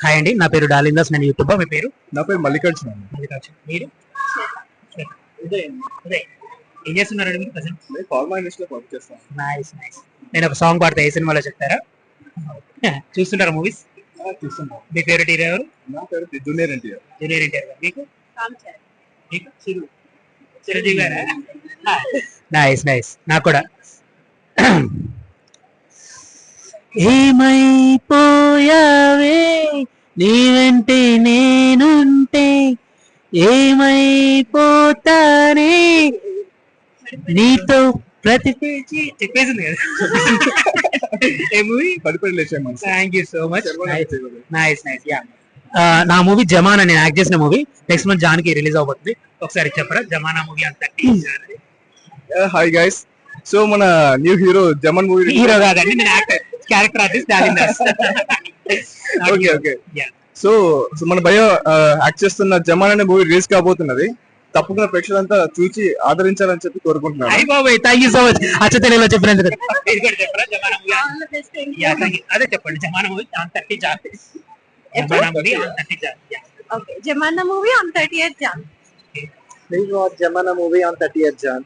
Hi అండి, నా పేరు డాలిందాస్. నేను యూట్యూబ్. మీ పేరు? నా పేరు మల్లికార్జున. మీరు? ఏం చేస్తున్నారండి మీరు ప్రజెంట్? ఫార్మా ఇండస్ట్రీలో వర్క్ చేస్తాను. Nice nice. నేను ఒక సాంగ్ పాడతా, ఏ సినిమాలో చెప్తారా? చూస్తుంటారా మూవీస్? చూస్తున్నాను. మీ ఫేవరెట్ హీరో ఎవరు? నా పేరు జూనియర్ ఎన్టీఆర్. జూనియర్ ఎన్టీఆర్. మీకు? మీకు చిరంజీవి గారా? Nice nice. నాకు కూడా. ఏమైపోయావే నీ వెంటే నేనుంటే, ఏమైపోతానే నీతో ప్రతి పేజీ. చెప్పేసింది కదా. ఏ మూవీ? పడిపడి లేచాము. Thank you so much. Nice nice. Yeah, నా మూవీ జమానా, నేను యాక్ట్ చేసిన మూవీ. నెక్స్ట్ మంత్ జాన్కి రిలీజ్ అవబోతుంది. ఒకసారి చెప్పరా జమానా మూవీ అంతా? Hi guys. సో మన new hero Jaman movie. Hero కాదండి, నేను actor, character artist Dalindas. Okay okay. So మన భయ యాక్ట్ చేస్తున్న జమాన్ అనే మూవీ రిలీజ్ కాబోతున్నది. తప్పకుండా ప్రేక్షకులంతా చూసి ఆదరించాలని చెప్పి కోరుకుంటున్నాను. అయ్య బాబాయ్, థ్యాంక్ యూ సో మచ్. అచ్చ తెలుగులో చెప్పినందుకు. అదే చెప్పండి, Jamana movie on 30 June. Jamana movie on 30 June. Okay, Jamana movie on 30th Jan. Please watch Jamana movie on 30th Jan.